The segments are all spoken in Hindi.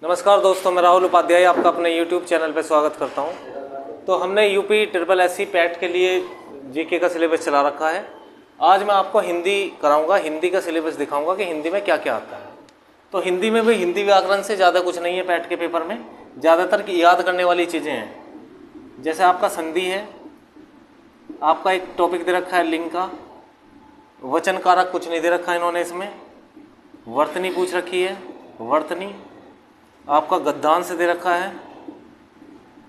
नमस्कार दोस्तों, मैं राहुल उपाध्याय आपका अपने YouTube चैनल पर स्वागत करता हूं। तो हमने यूपी ट्रिपल एससी पैट के लिए जीके का सिलेबस चला रखा है। आज मैं आपको हिंदी कराऊंगा, हिंदी का सिलेबस दिखाऊंगा कि हिंदी में क्या क्या आता है। तो हिंदी में भी हिंदी व्याकरण से ज़्यादा कुछ नहीं है पैट के पेपर में। ज़्यादातर की याद करने वाली चीज़ें हैं। जैसे आपका संधि है, आपका एक टॉपिक दे रखा है लिंग का, वचन कारक कुछ नहीं दे रखा है इन्होंने इसमें, वर्तनी पूछ रखी है, वर्तनी आपका गद्यांश दे रखा है,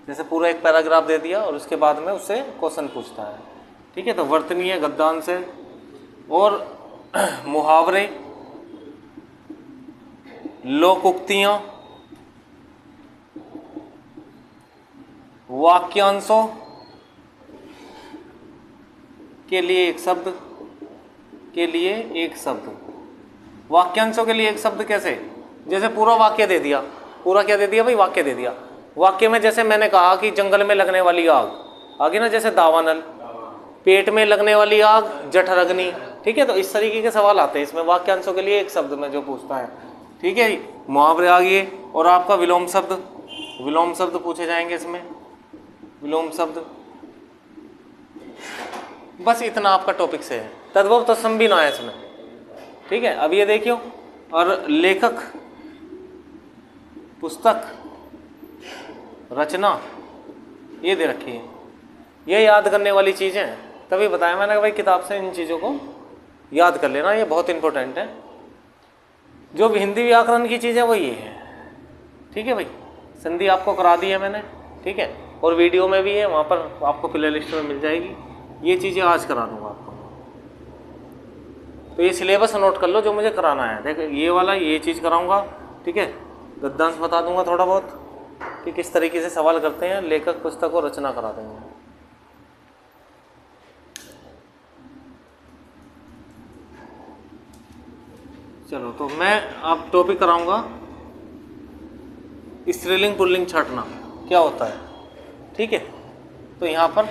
जैसे पूरा एक पैराग्राफ दे दिया और उसके बाद में उससे क्वेश्चन पूछता है। ठीक है, तो वर्तनी है, गद्यांश है और मुहावरे, लोकोक्तियां, वाक्यांशों के लिए एक शब्द, के लिए एक शब्द, वाक्यांशों के लिए एक शब्द कैसे? जैसे पूरा वाक्य दे दिया, पूरा क्या दे दिया भाई? वाक्य दे दिया। वाक्य में जैसे मैंने कहा कि जंगल में लगने वाली आग, आगे ना जैसे दावानल, पेट में लगने वाली आग जठरग्नि। ठीक है, तो इस तरीके के सवाल आते हैं इसमें वाक्यांशों के लिए एक शब्द में जो पूछता है। ठीक है, मुहावरे आ गए और आपका विलोम शब्द, विलोम शब्द पूछे जाएंगे इसमें, विलोम शब्द। बस इतना आपका टॉपिक से है, तद्भव तत्सम भी ना है इसमें। ठीक है, अब ये देखियो, और लेखक, पुस्तक, रचना, ये दे रखी है। ये याद करने वाली चीज़ें हैं, तभी बताया मैंने कि भाई किताब से इन चीज़ों को याद कर लेना, ये बहुत इंपॉर्टेंट है। जो भी हिंदी व्याकरण की चीज़ें वो ये है। ठीक है भाई, संधि आपको करा दी है मैंने। ठीक है, और वीडियो में भी है, वहाँ पर आपको प्ले लिस्ट में मिल जाएगी। ये चीज़ें आज करा दूँगा आपको। तो ये सिलेबस नोट कर लो जो मुझे कराना है। देखो ये वाला, ये चीज़ कराऊँगा। ठीक है, गद्यांश बता दूंगा थोड़ा बहुत कि किस तरीके से सवाल करते हैं, लेखक, पुस्तक और रचना करा देंगे। चलो, तो मैं अब टॉपिक कराऊंगा स्त्रीलिंग पुल्लिंग छांटना क्या होता है। ठीक है, तो यहाँ पर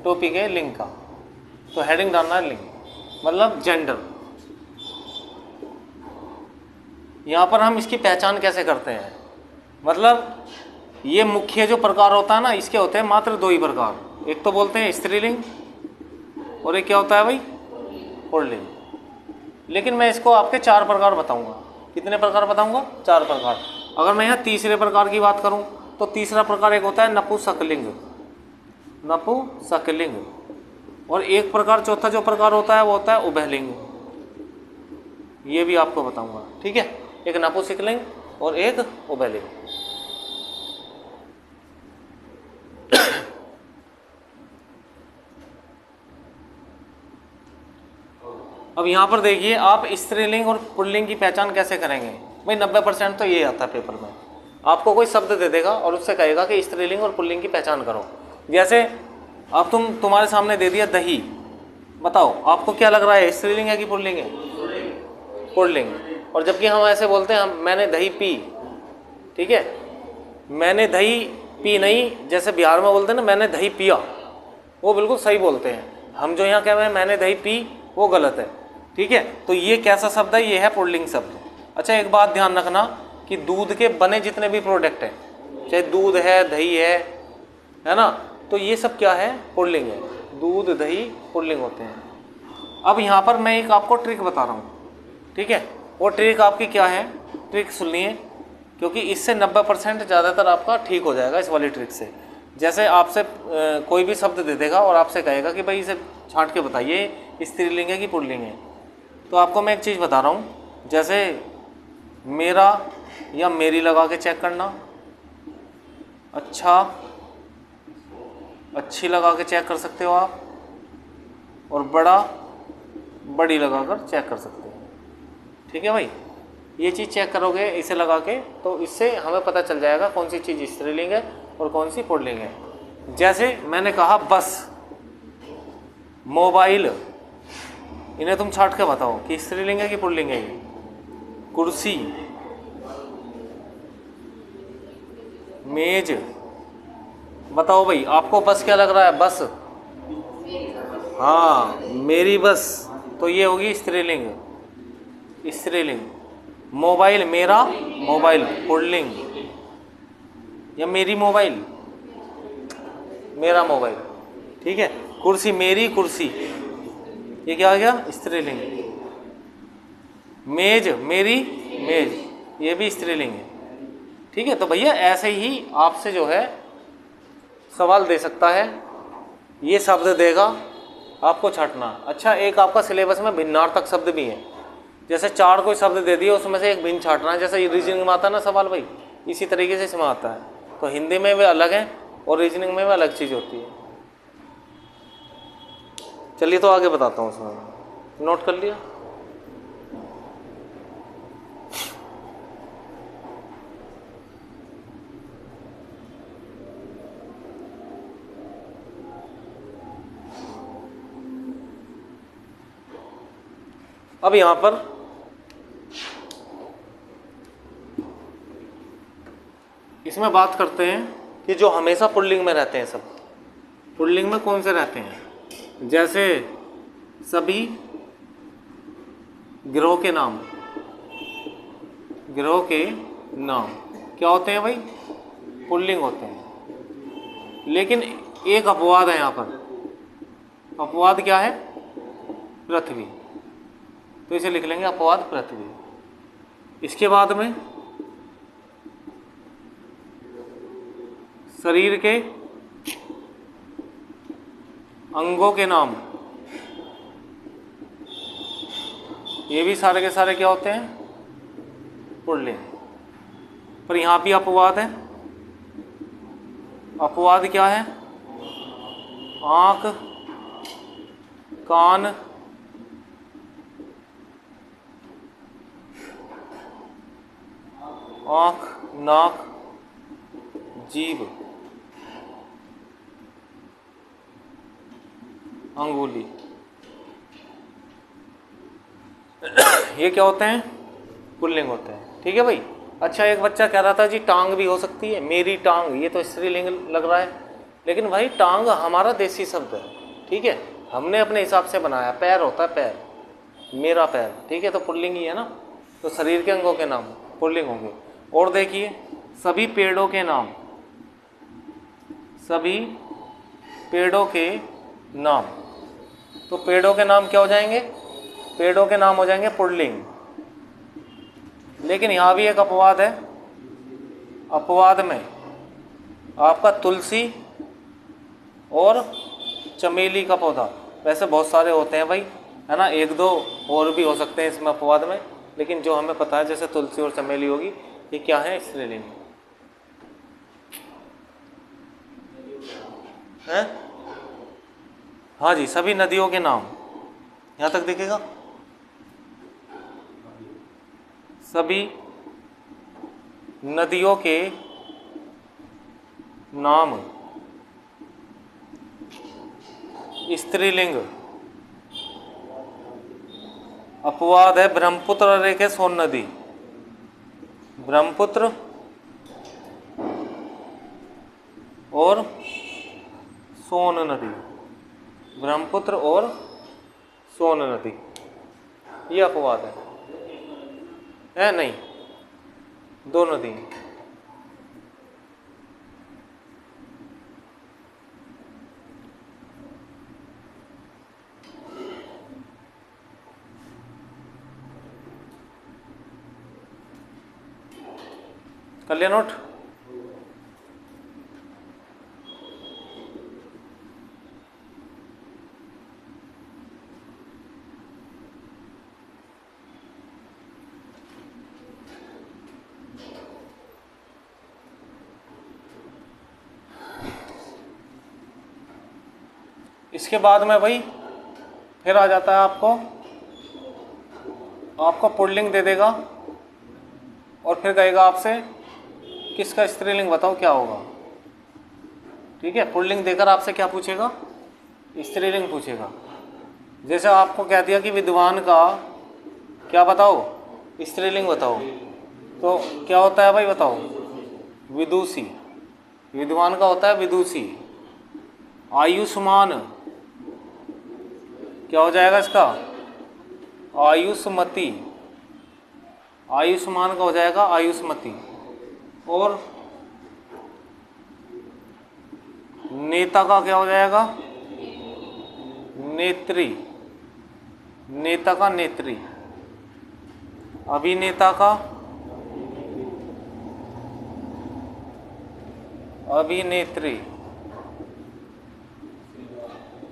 टॉपिक है लिंग का, तो हेडिंग डालना है लिंग, मतलब जेंडर। यहाँ पर हम इसकी पहचान कैसे करते हैं? मतलब ये मुख्य जो प्रकार होता है ना, इसके होते हैं मात्र दो ही प्रकार। एक तो बोलते हैं स्त्रीलिंग और एक क्या होता है भाई? पुल्लिंग। लेकिन मैं इसको आपके चार प्रकार बताऊंगा। कितने प्रकार बताऊंगा? चार प्रकार। अगर मैं यहाँ तीसरे प्रकार की बात करूँ तो तीसरा प्रकार एक होता है नपुंसकलिंग, नपुंसकलिंग। और एक प्रकार, चौथा जो प्रकार होता है वो होता है उभयलिंग। ये भी आपको बताऊंगा। ठीक है, एक नपुंसकलिंग और एक उभयलिंग। अब यहाँ पर देखिए, आप स्त्रीलिंग और पुल्लिंग की पहचान कैसे करेंगे भाई? 90% तो ये आता है पेपर में। आपको कोई शब्द दे देगा और उससे कहेगा कि स्त्रीलिंग और पुल्लिंग की पहचान करो। जैसे अब तुम्हारे सामने दे दिया दही, बताओ आपको क्या लग रहा है, स्त्रीलिंग है कि पुल्लिंग है? पुल्लिंग। और जबकि हम ऐसे बोलते हैं, मैंने दही पी। ठीक है, मैंने दही पी नहीं, जैसे बिहार में बोलते हैं ना मैंने दही पिया, वो बिल्कुल सही बोलते हैं। हम जो यहाँ कह रहे हैं मैंने दही पी, वो गलत है। ठीक है, तो ये कैसा शब्द है? ये है पुल्लिंग शब्द। अच्छा, एक बात ध्यान रखना कि दूध के बने जितने भी प्रोडक्ट हैं, चाहे दूध है, दही है ना, तो ये सब क्या है? पुल्लिंग है। दूध, दही पुल्लिंग होते हैं। अब यहाँ पर मैं एक आपको ट्रिक बता रहा हूँ। ठीक है, वो ट्रिक आपकी क्या है? ट्रिक सुनिए, क्योंकि इससे 90% ज़्यादातर आपका ठीक हो जाएगा इस वाली ट्रिक से। जैसे आपसे कोई भी शब्द दे देगा और आपसे कहेगा कि भाई इसे छांट के बताइए स्त्रीलिंग है कि पुल्लिंग है, तो आपको मैं एक चीज़ बता रहा हूँ। जैसे मेरा या मेरी लगा के चेक करना, अच्छा, अच्छी लगा के चेक कर सकते हो आप, और बड़ा, बड़ी लगा कर चेक कर सकते हो। ठीक है भाई, ये चीज़ चेक करोगे इसे लगा के, तो इससे हमें पता चल जाएगा कौन सी चीज़ स्त्रीलिंग है और कौन सी पुल्लिंग है। जैसे मैंने कहा बस, मोबाइल, इन्हें तुम छांट के बताओ कि स्त्रीलिंग है कि पुल्लिंग है ये। कुर्सी, मेज, बताओ भाई आपको बस क्या लग रहा है? बस, हाँ मेरी बस, तो ये होगी स्त्रीलिंग, स्त्रीलिंग। मोबाइल मेरा, मोबाइल पुल्लिंग, या मेरी मोबाइल, मेरा मोबाइल, ठीक है। कुर्सी मेरी कुर्सी, ये क्या आ गया स्त्रीलिंग। मेज मेरी मेज, ये भी स्त्रीलिंग है, ठीक है। तो भैया ऐसे ही आपसे जो है सवाल दे सकता है, ये शब्द देगा आपको छांटना। अच्छा, एक आपका सिलेबस में भिन्नार्थक शब्द भी है, जैसे 4 कोई शब्द दे दिए उसमें से एक भिन्न छांटना है, जैसे रीजनिंग में आता है ना सवाल भाई, इसी तरीके से इसमें आता है। तो हिंदी में भी अलग है और रीजनिंग में भी अलग चीज़ होती है। चलिए तो आगे बताता हूँ, उसमें नोट कर लिया। अब यहां पर इसमें बात करते हैं कि जो हमेशा पुल्लिंग में रहते हैं, सब पुल्लिंग में कौन से रहते हैं, जैसे सभी गिरोह के नाम, गिरोह के नाम क्या होते हैं भाई, पुल्लिंग होते हैं। लेकिन एक अपवाद है यहाँ पर, अपवाद क्या है, पृथ्वी, तो इसे लिख लेंगे अपवाद पृथ्वी। इसके बाद में शरीर के अंगों के नाम, ये भी सारे के सारे क्या होते हैं, पुल्लिंग। पर यहाँ भी अपवाद है। अपवाद क्या है, आँख, कान, आँख, नाक, जीभ, अंगुली, ये क्या होते हैं, पुल्लिंग होते हैं, ठीक है भाई। अच्छा, एक बच्चा कह रहा था जी टांग भी हो सकती है, मेरी टांग, ये तो स्त्रीलिंग लग रहा है, लेकिन भाई टांग हमारा देसी शब्द है, ठीक है, हमने अपने हिसाब से बनाया। पैर होता है पैर, मेरा पैर, ठीक है, तो पुल्लिंग ही है ना। तो शरीर के अंगों के नाम पुल्लिंग होंगे। और देखिए सभी पेड़ों के नाम, सभी पेड़ों के नाम, तो पेड़ों के नाम क्या हो जाएंगे, पेड़ों के नाम हो जाएंगे पुल्लिंग। लेकिन यहाँ भी एक अपवाद है, अपवाद में आपका तुलसी और चमेली का पौधा, वैसे बहुत सारे होते हैं भाई, है ना, 1-2 और भी हो सकते हैं इसमें अपवाद में, लेकिन जो हमें पता है जैसे तुलसी और चमेली होगी, ये क्या है, स्त्रीलिंग है। हाँ जी, सभी नदियों के नाम, यहाँ तक दिखेगा, सभी नदियों के नाम स्त्रीलिंग। अपवाद है ब्रह्मपुत्र रेखे सोन नदी, ब्रह्मपुत्र और सोन नदी, ब्रह्मपुत्र और सोन नदी, ये अपवाद है नहीं, 2 नदी। कर लिया नोट। इसके बाद में भाई फिर आ जाता है आपको पुल्लिंग दे देगा और फिर कहेगा आपसे किसका स्त्रीलिंग बताओ क्या होगा, ठीक है। पुल्लिंग देकर आपसे क्या पूछेगा, स्त्रीलिंग पूछेगा। जैसे आपको कह दिया कि विद्वान का क्या बताओ, स्त्रीलिंग बताओ, तो क्या होता है भाई बताओ, विदुषी, विद्वान का होता है विदुषी। आयुष्मान क्या हो जाएगा इसका, आयुष्मती, आयुष्मान का हो जाएगा आयुष्मती, और नेता का क्या हो जाएगा, नेत्री, नेता का नेत्री, अभिनेता का अभिनेत्री,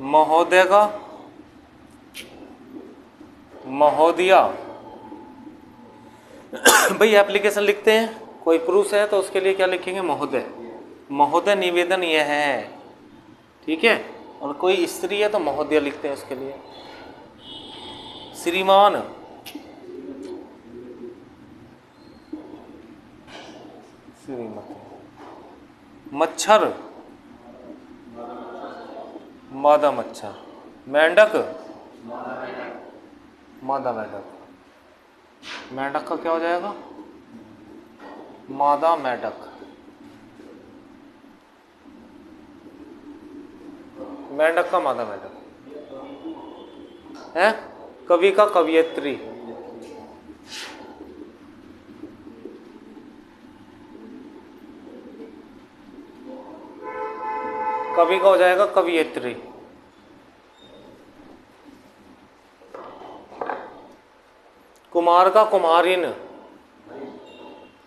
महोदय का महोदया। भाई एप्लीकेशन लिखते हैं, कोई पुरुष है तो उसके लिए क्या लिखेंगे, महोदय। महोदय निवेदन यह है, ठीक है। और कोई स्त्री है तो महोदय लिखते हैं उसके लिए। श्रीमान, श्रीमती। मच्छर, मादा मच्छर। मेंढक, मादा मेंढक। मेंढक का क्या हो जाएगा, मादा मेंढक। मेंढक का मादा मेंढक है। कवि का कवियत्री, कवि का हो जाएगा कवियत्री। कुमार का कुम्हारिन,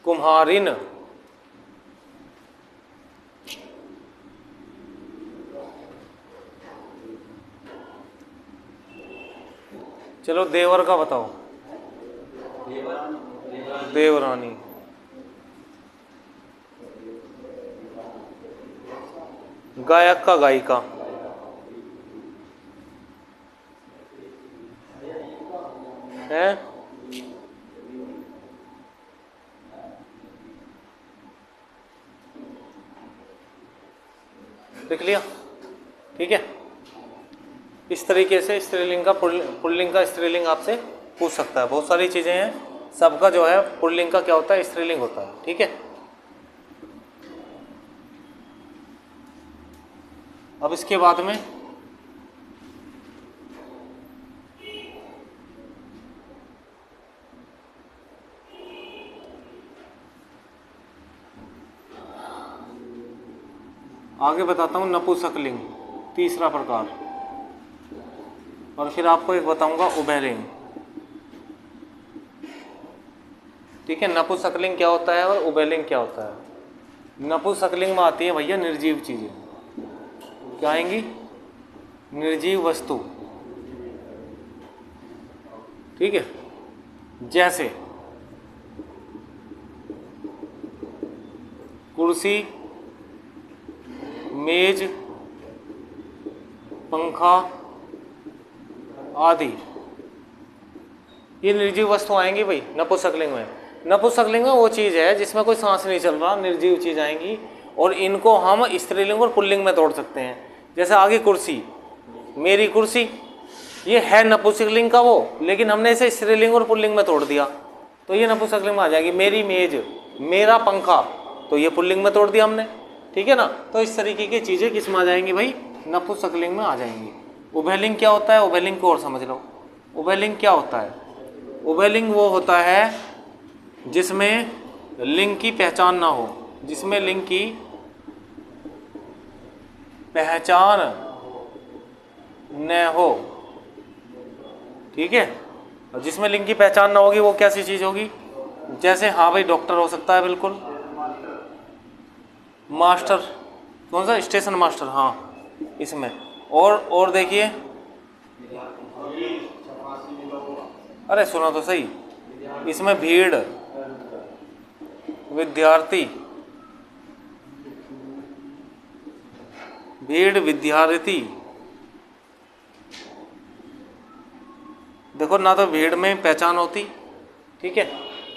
कुम्हारिन। चलो देवर का बताओ, देवरानी। गायक का गायिका, है। लिख लिया, ठीक है। इस तरीके से स्त्रीलिंग का पुल्लिंग का स्त्रीलिंग आपसे पूछ सकता है। बहुत सारी चीजें हैं, सबका जो है पुल्लिंग का क्या होता है, स्त्रीलिंग होता है, ठीक है। अब इसके बाद में आगे बताता हूँ नपुंसकलिंग, तीसरा प्रकार, और फिर आपको एक बताऊंगा उभयलिंग, ठीक है। नपुंसकलिंग क्या होता है और उभयलिंग क्या होता है। नपुंसकलिंग में आती है भैया निर्जीव चीजें, क्या आएंगी, निर्जीव वस्तु, ठीक है। जैसे कुर्सी, मेज, पंखा आदि, ये निर्जीव वस्तु आएंगी भाई नपुंसकलिंग में। नपुंसकलिंग में वो चीज़ है जिसमें कोई सांस नहीं चल रहा, निर्जीव चीज़ आएंगी, और इनको हम स्त्रीलिंग और पुल्लिंग में तोड़ सकते हैं। जैसे आगे कुर्सी, मेरी कुर्सी, ये है नपुंसकलिंग का वो, लेकिन हमने इसे स्त्रीलिंग और पुल्लिंग में तोड़ दिया तो ये नपुंसकलिंग में आ जाएगी। मेरी मेज, मेरा पंखा, तो ये पुल्लिंग में तोड़ दिया हमने, ठीक है ना। तो इस तरीके की चीज़ें किस में आ जाएंगी भाई, नपुंसकलिंग में आ जाएंगी। उभयलिंग क्या होता है, उभयलिंग को और समझ लो। उभयलिंग क्या होता है, उभयलिंग वो होता है जिसमें लिंग की पहचान ना हो, जिसमें लिंग की पहचान न हो, ठीक है। और जिसमें लिंग की पहचान ना होगी वो कैसी चीज होगी, जैसे हाँ भाई डॉक्टर हो सकता है, बिल्कुल। मास्टर, कौन सा, स्टेशन मास्टर, हाँ इसमें। और देखिए, अरे सुनो तो सही, इसमें भीड़, विद्यार्थी, भीड़ विद्यार्थी। देखो ना तो भीड़ में पहचान होती, ठीक है,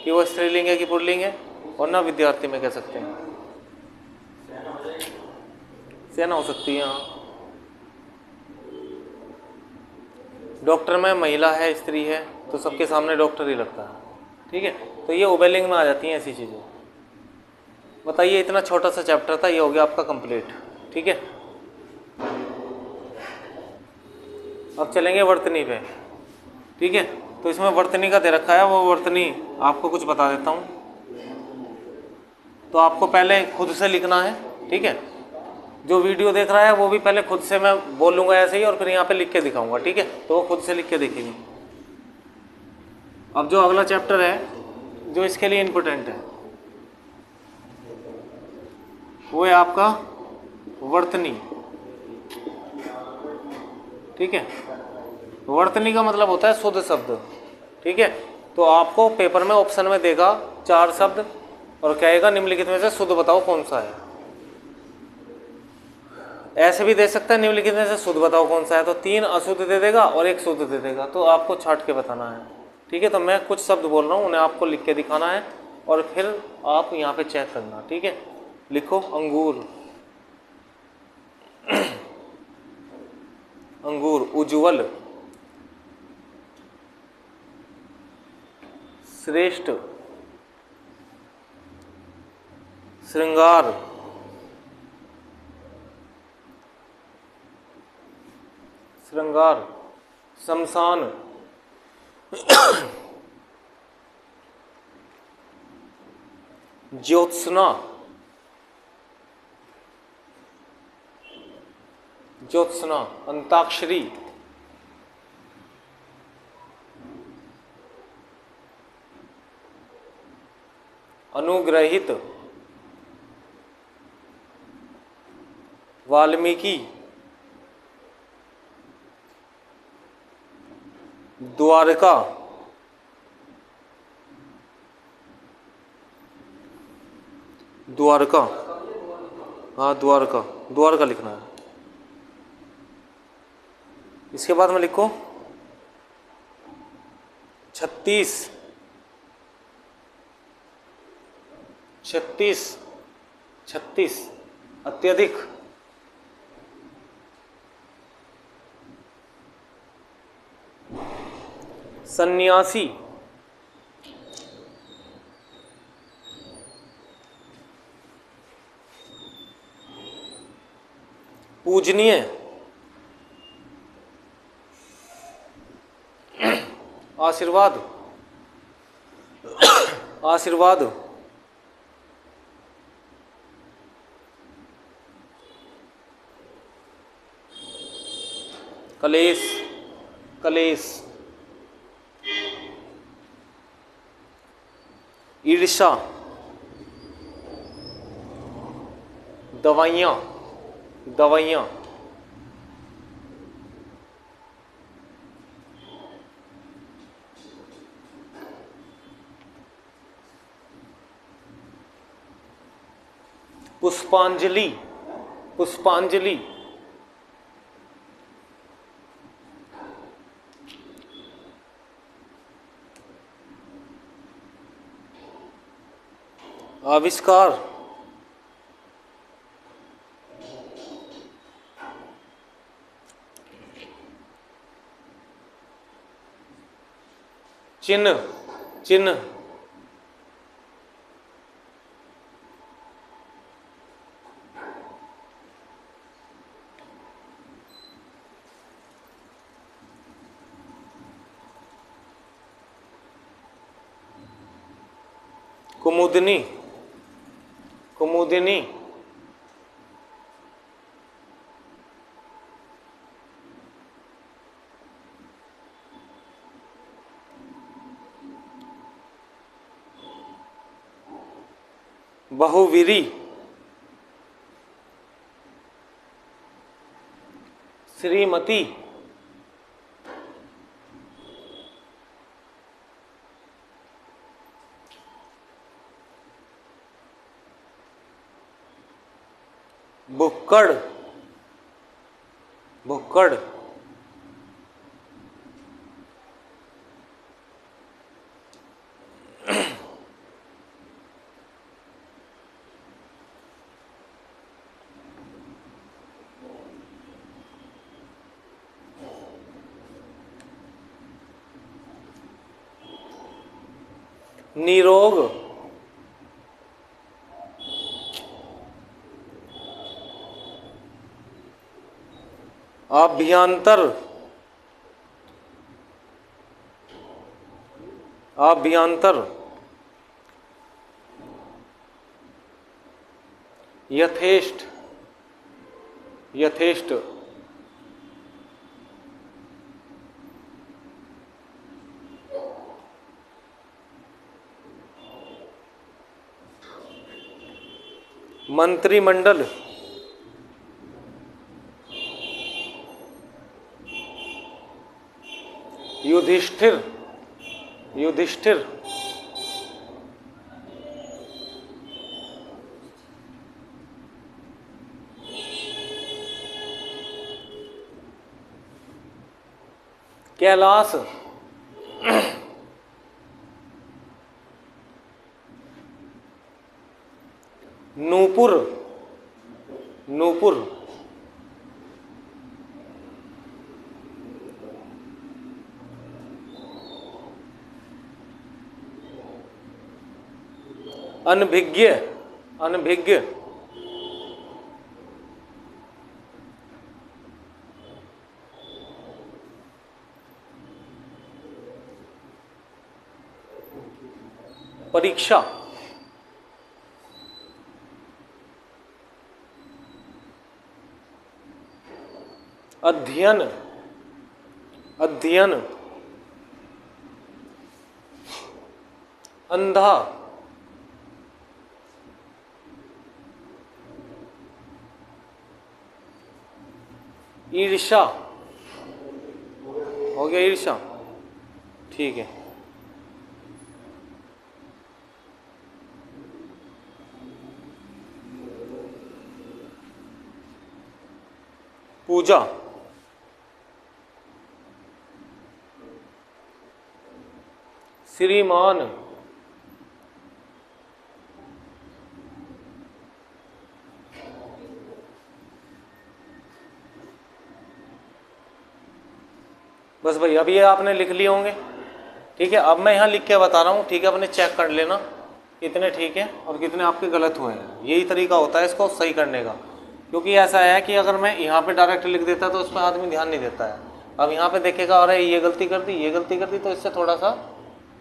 कि वो स्त्रीलिंग है कि पुल्लिंग है, और ना विद्यार्थी में कह सकते हैं। सेना हो सकती है, हाँ। डॉक्टर में महिला है, स्त्री है, तो सबके सामने डॉक्टर ही लगता है, ठीक है। तो ये उभयलिंग में आ जाती हैं ऐसी चीज़ें। बताइए, इतना छोटा सा चैप्टर था, ये हो गया आपका कंप्लीट, ठीक है। अब चलेंगे वर्तनी पे, ठीक है। तो इसमें वर्तनी का दे रखा है, वो वर्तनी आपको कुछ बता देता हूँ। तो आपको पहले खुद से लिखना है, ठीक है। जो वीडियो देख रहा है वो भी पहले खुद से, मैं बोलूँगा ऐसे ही और फिर यहाँ पे लिख के दिखाऊंगा, ठीक है। तो वो खुद से लिख के देखेंगे। अब जो अगला चैप्टर है जो इसके लिए इम्पोर्टेंट है वो है आपका वर्तनी, ठीक है। वर्तनी का मतलब होता है शुद्ध शब्द, ठीक है। तो आपको पेपर में ऑप्शन में देगा 4 शब्द और कहेगा निम्नलिखित में से शुद्ध बताओ कौन सा है। ऐसे भी दे सकता है निम्नलिखित में से शुद्ध बताओ कौन सा है, तो 3 अशुद्ध दे देगा और 1 शुद्ध दे देगा, तो आपको छांट के बताना है, ठीक है। तो मैं कुछ शब्द बोल रहा हूँ, उन्हें आपको लिख के दिखाना है और फिर आप यहाँ पे चेक करना, ठीक है। लिखो अंगूर, अंगूर। उज्ज्वल, श्रेष्ठ, श्रृंगार, श्रृंगार, शमशान, ज्योत्सना, ज्योत्सना, अंताक्षरी, अनुग्रहित, वाल्मीकि, द्वारका, द्वारका, हाँ द्वारका, द्वारका लिखना है। इसके बाद में लिखो 36, 36, 36 अत्यधिक, सन्यासी, पूजनीय, आशीर्वाद, आशीर्वाद, कलेश, कलेश, ईर्ष्या, दवाइयाँ, दवाइयाँ, पुष्पांजलि, पुष्पांजलि, आविष्कार, चिन्ह, चिन्ह, कुमुदनी, कुमुदिनी, बहुवीरी, श्रीमती, भुक्कड़, भुक्कड़, निरोग, अभ्यंतर, अभ्यंतर, यथेष्ट, यथेष्ट, मंत्रिमंडल, युधिष्ठिर, युधिष्ठिर, कैलाश, नूपुर, नूपुर, अनभिज्ञ, अनभिज्ञ, परीक्षा, अध्ययन, अध्ययन, अंधा, ईर्ष्या, हो गया ईर्ष्या, ठीक है। पूजा, श्रीमान, बस भाई अब ये आपने लिख लिए होंगे, ठीक है। अब मैं यहाँ लिख के बता रहा हूँ, ठीक है, अपने चेक कर लेना कितने ठीक है और कितने आपके गलत हुए हैं। यही तरीका होता है इसको सही करने का, क्योंकि ऐसा है कि अगर मैं यहाँ पे डायरेक्ट लिख देता तो उस पर आदमी ध्यान नहीं देता है। अब यहाँ पे देखेगा अरे ये गलती कर दी, ये गलती कर दी, तो इससे थोड़ा सा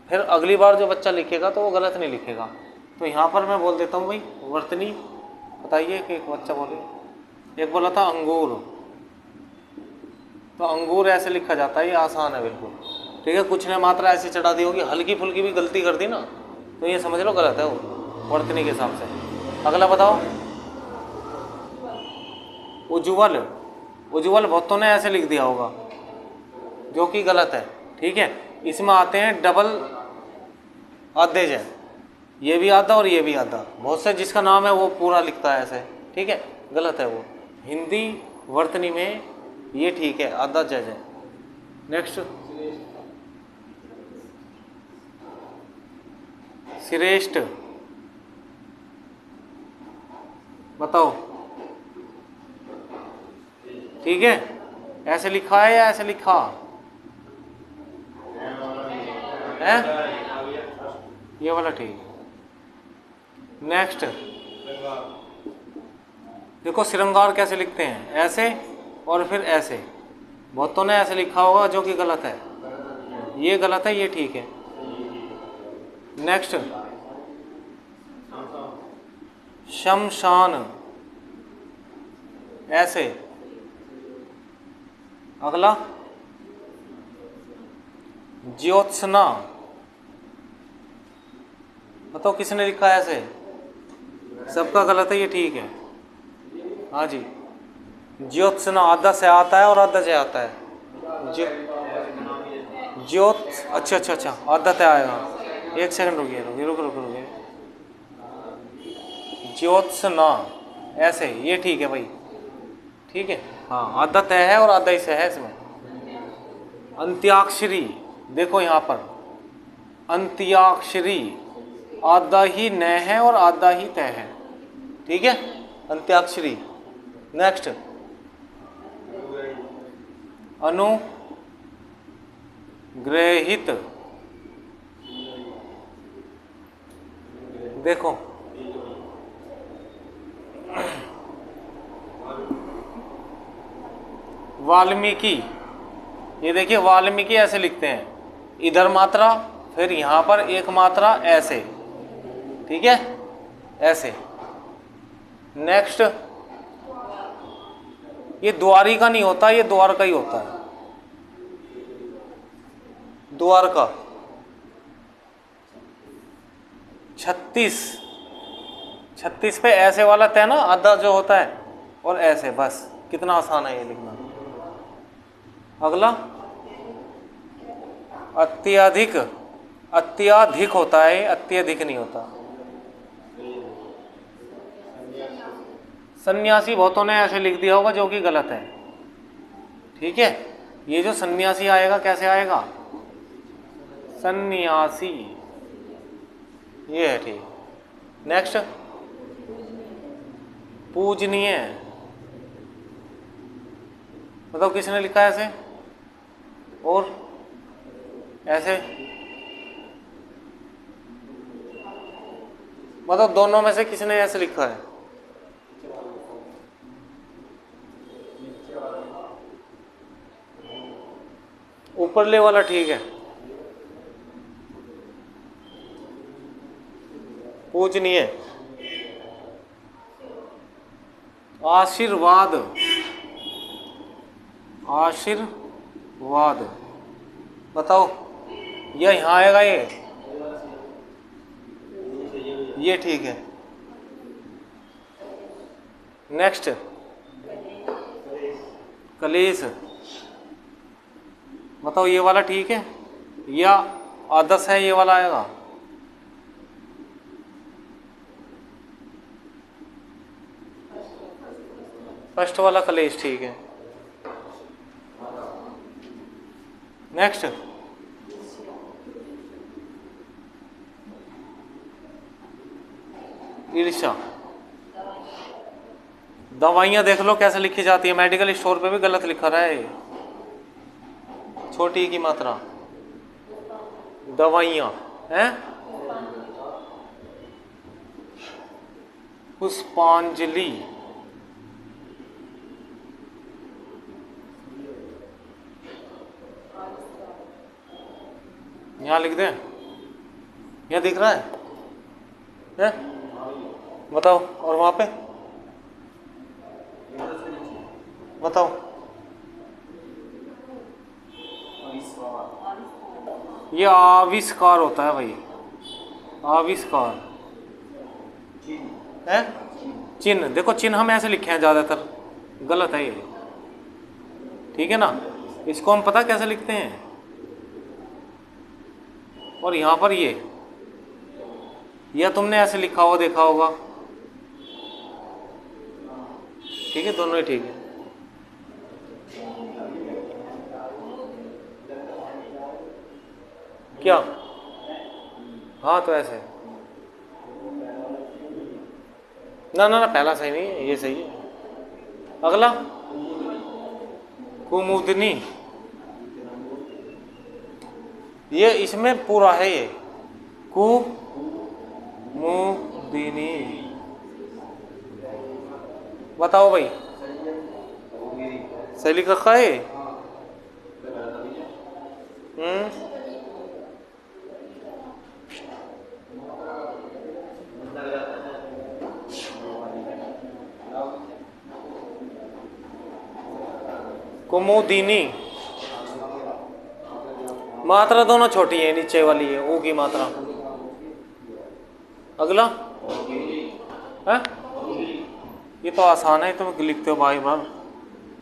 फिर अगली बार जो बच्चा लिखेगा तो वो गलत नहीं लिखेगा। तो यहाँ पर मैं बोल देता हूँ भाई वर्तनी बताइए कि एक बच्चा बोले, एक बोला था अंगूर, तो अंगूर ऐसे लिखा जाता है, ये आसान है बिल्कुल, ठीक है। कुछ ने मात्रा ऐसी चढ़ा दी होगी, हल्की फुल्की भी गलती कर दी ना तो ये समझ लो गलत है वो वर्तनी के हिसाब से। अगला बताओ, उज्ज्वल, उज्ज्वल बहुतों ने ऐसे लिख दिया होगा जो कि गलत है, ठीक है। इसमें आते हैं डबल आधे जय, ये भी आधा और ये भी आधा, बहुत से जिसका नाम है वो पूरा लिखता है ऐसे, ठीक है, गलत है वो। हिंदी वर्तनी में ये ठीक है, आधा जय जय। नेक्स्ट, श्रेष्ठ, बताओ, ठीक है, ऐसे लिखा है या ऐसे लिखा है? ये वाला ठीक है। नेक्स्ट देखो, श्रृंगार कैसे लिखते हैं, ऐसे और फिर ऐसे, बहुतों ने ऐसे लिखा होगा जो कि गलत है, ये गलत है, ये ठीक है। नेक्स्ट, शमशान, ऐसे। अगला, ज्योत्सना, बताओ किसने लिखा है ऐसे? सबका गलत है, ये ठीक है। हाँ जी, ज्योत्सना आधा से आता है और आधा से आता है। ज्योत, अच्छा अच्छा अच्छा, आधा से आएगा। एक सेकंड रुकिए रुकिए रुक रुक रुकिए। ज्योत्सना ऐसे, ये ठीक है भाई, ठीक है। हाँ, आधा तय है और आधा ही से है इसमें। अंत्याक्षरी, देखो यहाँ पर अंत्याक्षरी, आधा ही न है और आधा ही तय है, ठीक है, अंत्याक्षरी। नेक्स्ट, अनुग्रहित, देखो वाल्मीकि, ये देखिए वाल्मीकि ऐसे लिखते हैं, इधर मात्रा फिर यहाँ पर एक मात्रा ऐसे, ठीक है, ऐसे। नेक्स्ट, ये द्वारी का नहीं होता, ये द्वार का ही होता है, द्वार का। 36, 36 पे ऐसे वाला तय ना, आधा जो होता है, और ऐसे, बस कितना आसान है ये लिखना। अगला अत्यधिक, अत्याधिक होता है, अत्यधिक नहीं होता। सन्यासी बहुतों ने ऐसे लिख दिया होगा, जो कि गलत है, ठीक है। ये जो सन्यासी आएगा कैसे आएगा, सन्यासी, ये है, ठीक। नेक्स्ट, पूजनीय, बताओ किसने लिखा है ऐसे और ऐसे, मतलब दोनों में से किसने ऐसे लिखा है? ऊपरले वाला ठीक है, पूजनीय। आशीर्वाद, आशीर्वाद, बताओ यह यहाँ आएगा, ये ठीक है। नेक्स्ट, कलेश, बताओ ये वाला ठीक है या आदर्श है, ये वाला आएगा? फर्स्ट वाला कलेश ठीक है। नेक्स्ट, ईर्ष्या। दवाइयां देख लो कैसे लिखी जाती है, मेडिकल स्टोर पे भी गलत लिखा रहा है, छोटी की मात्रा, दवाइयां हैं। पुष्पांजलि, यहाँ लिख दें, यहाँ दिख रहा है? बताओ, और वहां पे बताओ, ये आविष्कार होता है भाई, आविष्कार है। चिन्ह, देखो चिन्ह हम ऐसे लिखे हैं ज्यादातर, गलत है ये, ठीक है ना। इसको हम पता कैसे लिखते हैं, और यहां पर ये, या तुमने ऐसे लिखा हुआ देखा होगा, ठीक है, दोनों ही ठीक है। क्या, हाँ तो ऐसे, ना ना ना, पहला सही नहीं है, ये सही है। अगला, कुमुदनी, ये इसमें पूरा है, ये कुमुदिनी, बताओ भाई, सही लिख रखा है? कुमुदिनी, मात्रा दोनों छोटी है, नीचे वाली है ऊ की मात्रा। अगला है, ये तो आसान है, तुम लिखते हो भाई बार,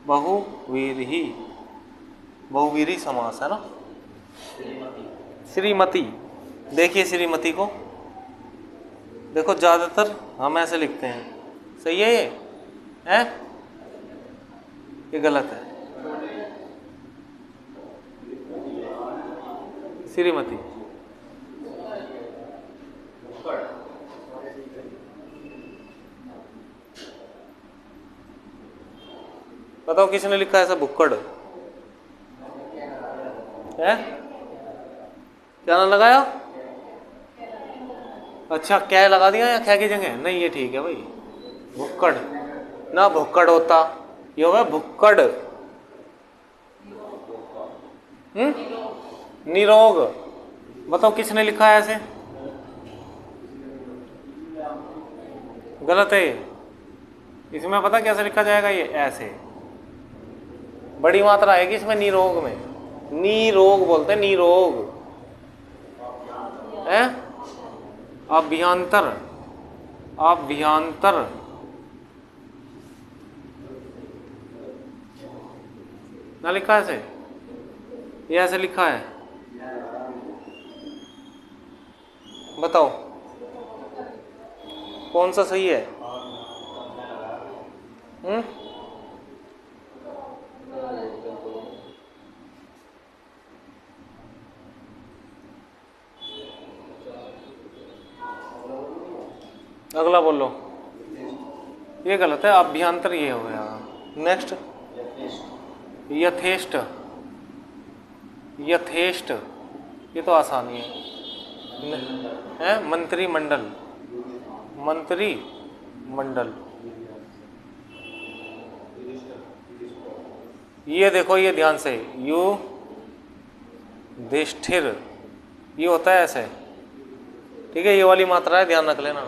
बहुवीरही, बहुवीरी समास है ना। श्रीमती, देखिए श्रीमती को, देखो ज्यादातर हम ऐसे लिखते हैं, सही है ये है? ये गलत है, श्रीमती। बताओ किसने लिखा है ऐसा, भुक्कड़ है? क्या ना लगाया? अच्छा, क्या लगा दिया या क्या की जगह? नहीं, ये ठीक है भाई, भुक्कड़ ना, भुक्कड़ होता, ये होगा भुक्कड़। निरोग, बताओ किसने लिखा है ऐसे? गलत है ये। इसमें पता कैसे लिखा जाएगा? ये ऐसे, बड़ी मात्रा आएगी इसमें निरोग में। निरोग बोलते हैं, निरोग है। अभ्यंतर, अभ्यंतर, ना लिखा है ऐसे? ये ऐसे लिखा है। बताओ कौन सा सही है? अगला बोलो। ये गलत है, अभ्यंतर ये हो गया। नेक्स्ट, यथेष्ट, यथेष्ट, ये तो आसानी है। मंत्रिमंडल, मंत्री मंडल। ये देखो, ये ध्यान से, युधिष्ठिर, ये होता है ऐसे, ठीक है? ये वाली मात्रा है, ध्यान रख लेना।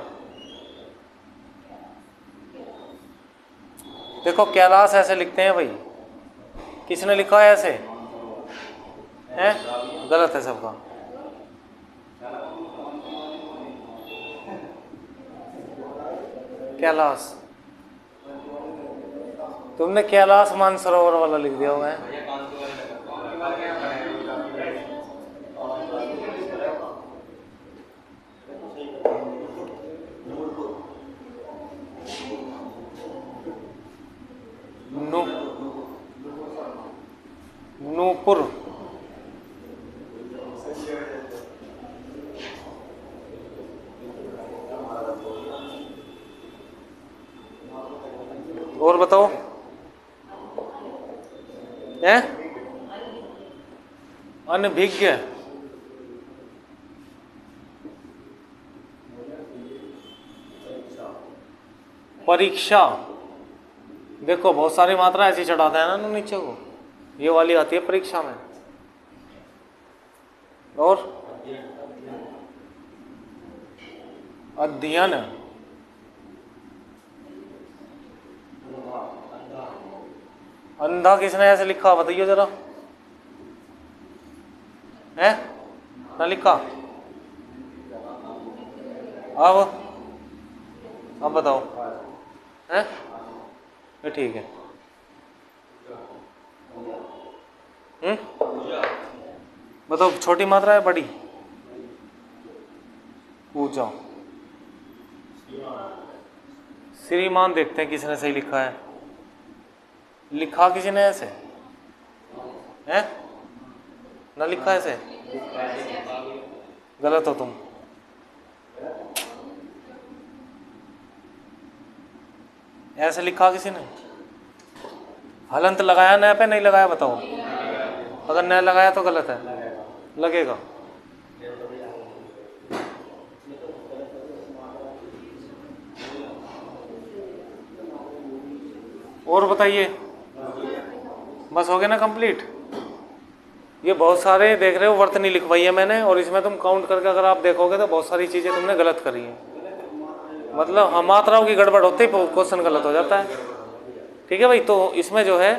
देखो कैलाश ऐसे लिखते हैं भाई, किसने लिखा है ऐसे? है गलत है सबका। कैलाश, तुमने कैलाश मानसरोवर वाला लिख दिया होगा। नूपुर, और बताओ है? अनभिज्ञ, परीक्षा। देखो बहुत सारी मात्रा ऐसी चढ़ाते हैं ना नीचे को, ये वाली आती है परीक्षा में। और अध्ययन, अंधा किसने ऐसे लिखा बताइए जरा? है ना लिखा? अब बताओ है? ये ठीक है। बताओ छोटी मात्रा है बड़ी? पूजा, श्रीमान। देखते हैं किसने सही लिखा है। लिखा किसी ने ऐसे है? ना लिखा ऐसे? गलत हो तुम। ऐसे लिखा किसी ने? हलंत लगाया न पे? नहीं लगाया बताओ। अगर न लगाया तो गलत है, लगेगा। और बताइए, बस हो गया ना कंप्लीट? ये बहुत सारे देख रहे हो वर्त नहीं लिखवाई है मैंने, और इसमें तुम काउंट करके अगर आप देखोगे तो बहुत सारी चीज़ें तुमने गलत करी हैं। मतलब हम मात्राओं की गड़बड़ होते ही क्वेश्चन गलत हो जाता है। ठीक है भाई, तो इसमें जो है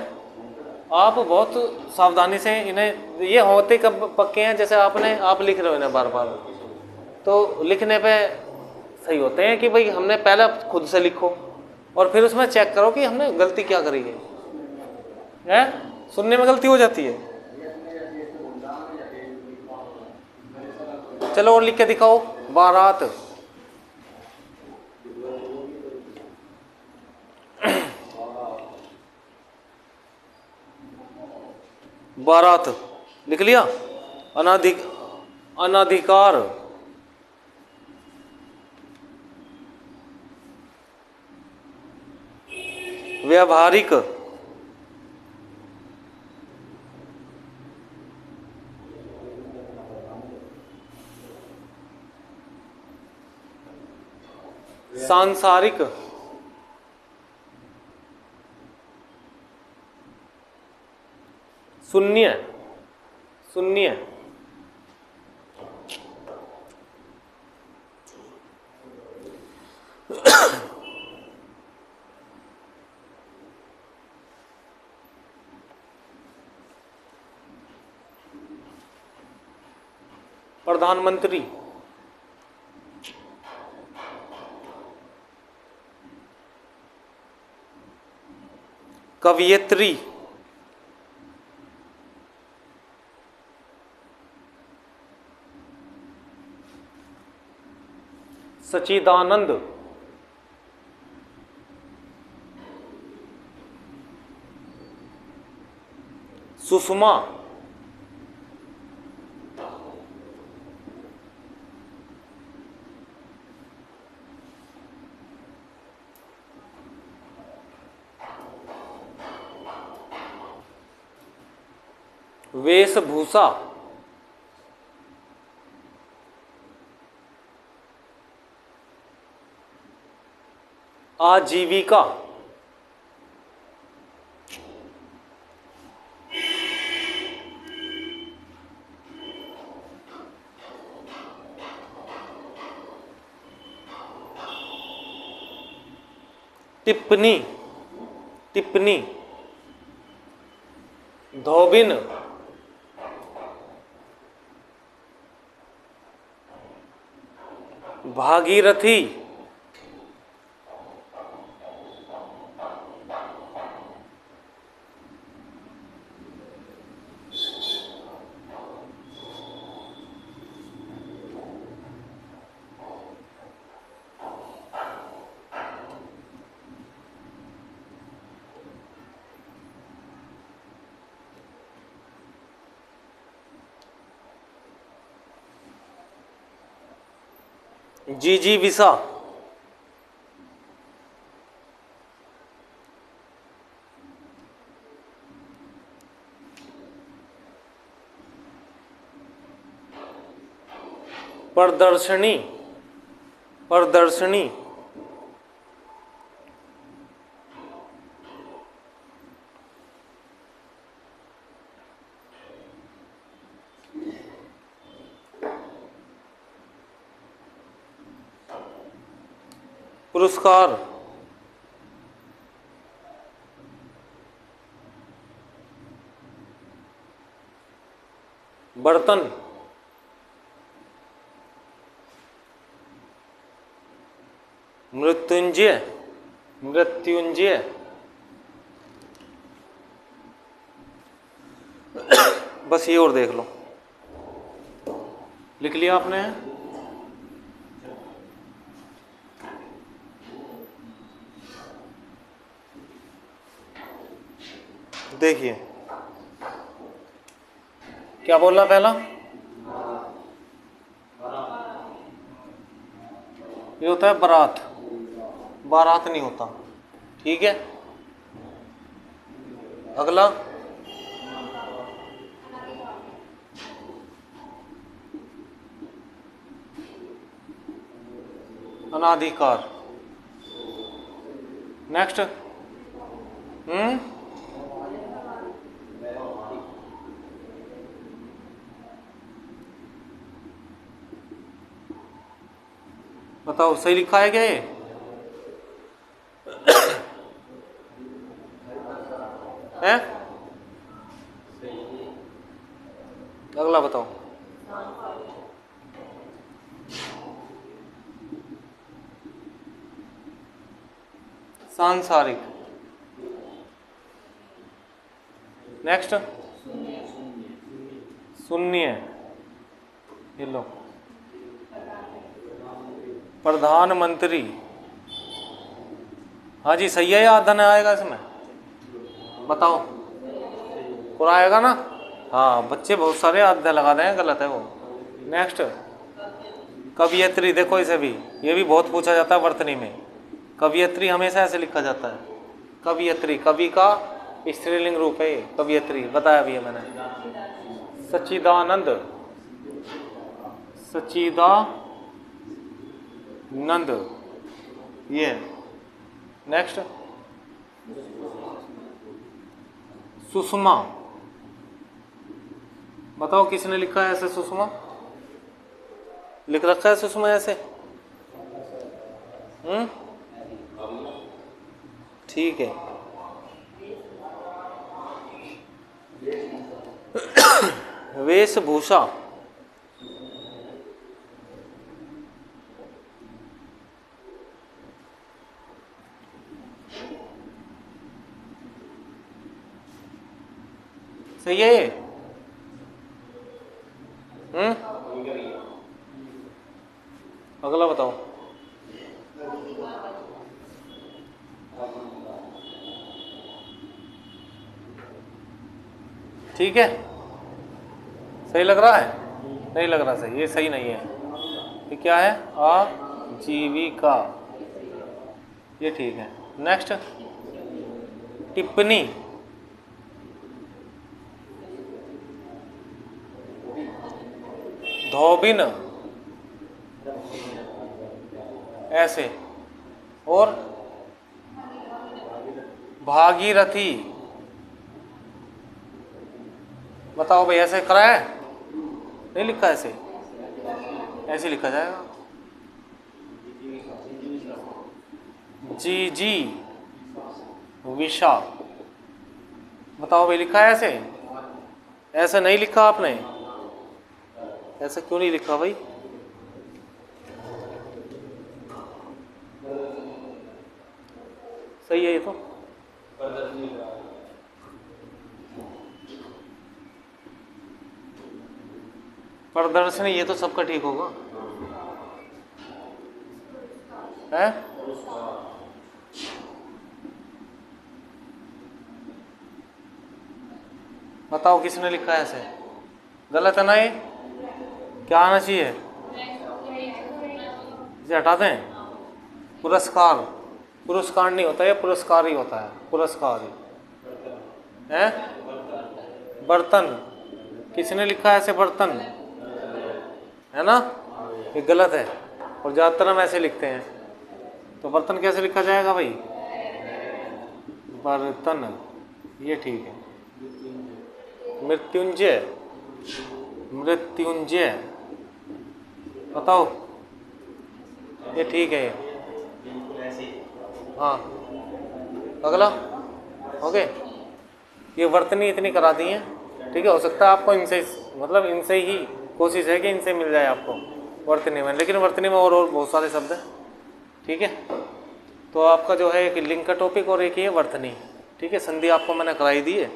आप बहुत सावधानी से इन्हें, ये होते कब पक्के हैं जैसे आप लिख रहे हो इन्हें बार बार, तो लिखने पे सही होते हैं कि भाई हमने पहले खुद से लिखो और फिर उसमें चेक करो कि हमने गलती क्या करी है? सुनने में गलती हो जाती है। चलो और लिख के दिखाओ। बारात, बारात लिख लिया। अनाधिकार, व्यावहारिक, सांसारिक, शून्य, शून्य, प्रधानमंत्री, कवियत्री, सच्चिदानंद, सुषमा, वेशभूषा, आजीविका, टिप्पणी, टिप्पणी, धोबिन, भागीरथी, जिजीविषा, प्रदर्शनी, प्रदर्शनी, पुरस्कार, बर्तन, मृत्युंजय, मृत्युंजय, बस ये और देख लो। लिख लिया आपने? देखिए क्या बोला पहला, ये होता है बारात, बारात नहीं होता, ठीक है। अगला अनाधिकार। नेक्स्ट बताओ सही लिखा है क्या ये? है? अगला बताओ। सांसारिक। नेक्स्ट शून्य, ये लो। प्रधानमंत्री, हाँ जी सही है, या धन आएगा इसमें? बताओ पूरा आएगा ना? हाँ बच्चे बहुत सारे आधे लगा दें, गलत है वो। नेक्स्ट कवियत्री, देखो इसे भी, ये भी बहुत पूछा जाता है वर्तनी में। कवियत्री हमेशा ऐसे लिखा जाता है, कवियत्री, कवि का स्त्रीलिंग रूप है कवियत्री, बताया भी है मैंने। सच्चिदानंद, सच्चिदानंद, ये। नेक्स्ट सुषमा, बताओ किसने लिखा है ऐसे? सुषमा लिख रखा है, सुषमा ऐसे। ठीक है। वेशभूषा, सही है ये? अगला बताओ। ठीक है, सही लग रहा है? नहीं लग रहा सही, ये सही नहीं है। ये क्या है? आजीविका, ये ठीक है। नेक्स्ट, टिप्पणी। धोबिन, ऐसे। और भागीरथी, बताओ भाई, ऐसे करा है? नहीं लिखा ऐसे, ऐसे लिखा जाएगा। जी जी विशा, बताओ भाई, लिखा है ऐसे? ऐसे नहीं लिखा आपने, ऐसे क्यों नहीं लिखा भाई? सही है ये तो। प्रदर्शनी, ये तो सबका ठीक होगा है? बताओ किसने लिखा है ऐसे? गलत है ना ये? क्या आना चाहिए? इसे हटा दें। पुरस्कार, पुरस्कार नहीं होता, ये पुरस्कार ही होता है, पुरस्कार ही है। बर्तन, किसने लिखा है ऐसे? बर्तन है ना? ये गलत है, और ज़्यादातर हम ऐसे लिखते हैं। तो बर्तन कैसे लिखा जाएगा भाई? बर्तन, ये ठीक है। मृत्युंजय, मृत्युंजय, बताओ, ये ठीक है ये। हाँ, अगला। ओके, ये वर्तनी इतनी करा दी है, ठीक है। हो सकता है आपको इनसे, मतलब इनसे ही कोशिश है कि इनसे मिल जाए आपको वर्तनी में, लेकिन वर्तनी में और बहुत सारे शब्द हैं, ठीक है। तो आपका जो है एक लिंक का टॉपिक और एक ही है वर्तनी, ठीक है। संधि आपको मैंने कराई दी है।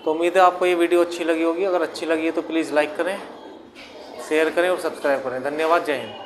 तो उम्मीद है आपको ये वीडियो अच्छी लगी होगी। अगर अच्छी लगी है तो प्लीज़ लाइक करें, शेयर करें और सब्सक्राइब करें। धन्यवाद, जय हिंद।